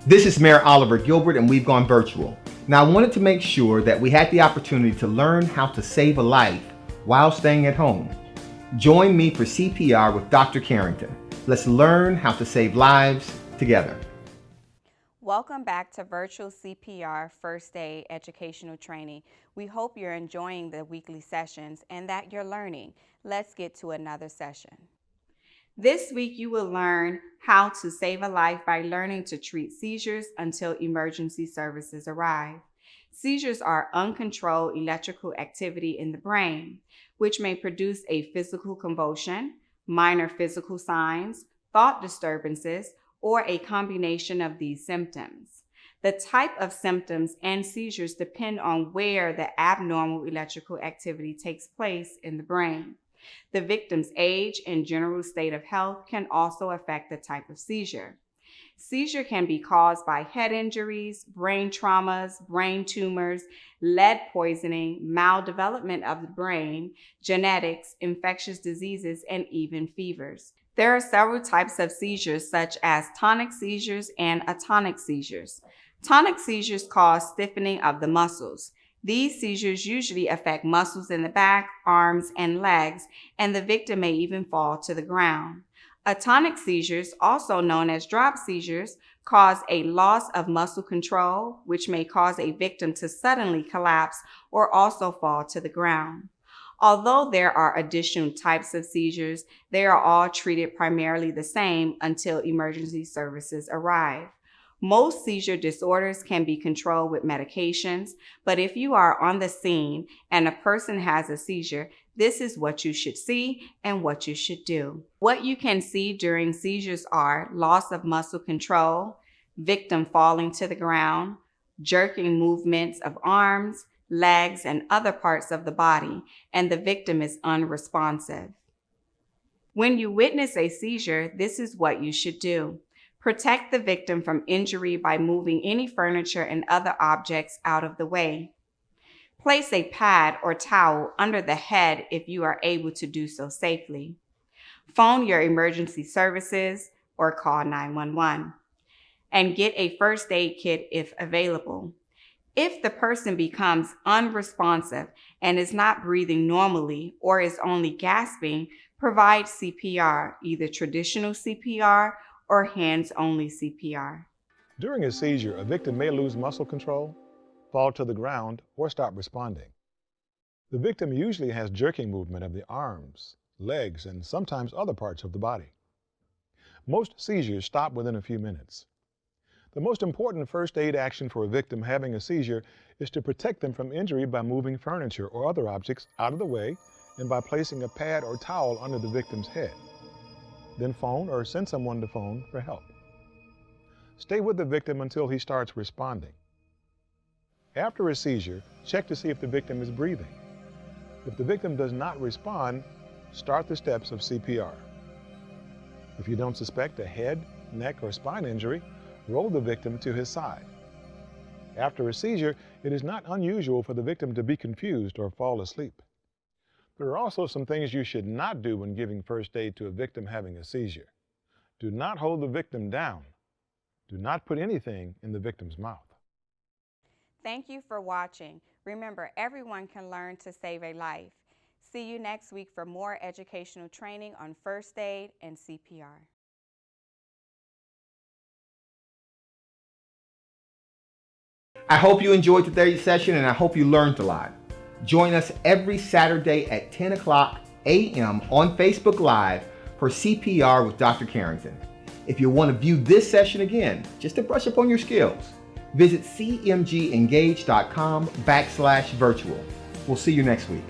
This is Mayor Oliver Gilbert, and we've gone virtual. Now, I wanted to make sure that we had the opportunity to learn how to save a life while staying at home. Join me for CPR with Dr. Carrington. Let's learn how to save lives together. Welcome back to Virtual CPR First Aid Educational Training. We hope you're enjoying the weekly sessions and that you're learning. Let's get to another session. This week you will learn how to save a life by learning to treat seizures until emergency services arrive. Seizures are uncontrolled electrical activity in the brain, which may produce a physical convulsion, minor physical signs, thought disturbances, or a combination of these symptoms. The type of symptoms and seizures depend on where the abnormal electrical activity takes place in the brain. The victim's age and general state of health can also affect the type of seizure. Seizure can be caused by head injuries, brain traumas, brain tumors, lead poisoning, maldevelopment of the brain, genetics, infectious diseases, and even fevers. There are several types of seizures, such as tonic seizures and atonic seizures. Tonic seizures cause stiffening of the muscles. These seizures usually affect muscles in the back, arms, and legs, and the victim may even fall to the ground. Atonic seizures, also known as drop seizures, cause a loss of muscle control, which may cause a victim to suddenly collapse or also fall to the ground. Although there are additional types of seizures, they are all treated primarily the same until emergency services arrive. Most seizure disorders can be controlled with medications, but if you are on the scene and a person has a seizure, this is what you should see and what you should do. What you can see during seizures are loss of muscle control, victim falling to the ground, jerking movements of arms, legs, and other parts of the body, and the victim is unresponsive. When you witness a seizure, this is what you should do. Protect the victim from injury by moving any furniture and other objects out of the way. Place a pad or towel under the head if you are able to do so safely. Phone your emergency services or call 911. And get a first aid kit if available. If the person becomes unresponsive and is not breathing normally or is only gasping, provide CPR, either traditional CPR or hands-only CPR. During a seizure, a victim may lose muscle control, fall to the ground, or stop responding. The victim usually has jerking movement of the arms, legs, and sometimes other parts of the body. Most seizures stop within a few minutes. The most important first aid action for a victim having a seizure is to protect them from injury by moving furniture or other objects out of the way and by placing a pad or towel under the victim's head. Then phone or send someone to phone for help. Stay with the victim until he starts responding. After a seizure, check to see if the victim is breathing. If the victim does not respond, start the steps of CPR. If you don't suspect a head, neck, or spine injury, roll the victim to his side. After a seizure, it is not unusual for the victim to be confused or fall asleep. There are also some things you should not do when giving first aid to a victim having a seizure. Do not hold the victim down. Do not put anything in the victim's mouth. Thank you for watching. Remember, everyone can learn to save a life. See you next week for more educational training on first aid and CPR. I hope you enjoyed today's session, and I hope you learned a lot. Join us every Saturday at 10 o'clock a.m. on Facebook Live for CPR with Dr. Carrington. If you want to view this session again, just to brush up on your skills, visit cmgengage.com/virtual. We'll see you next week.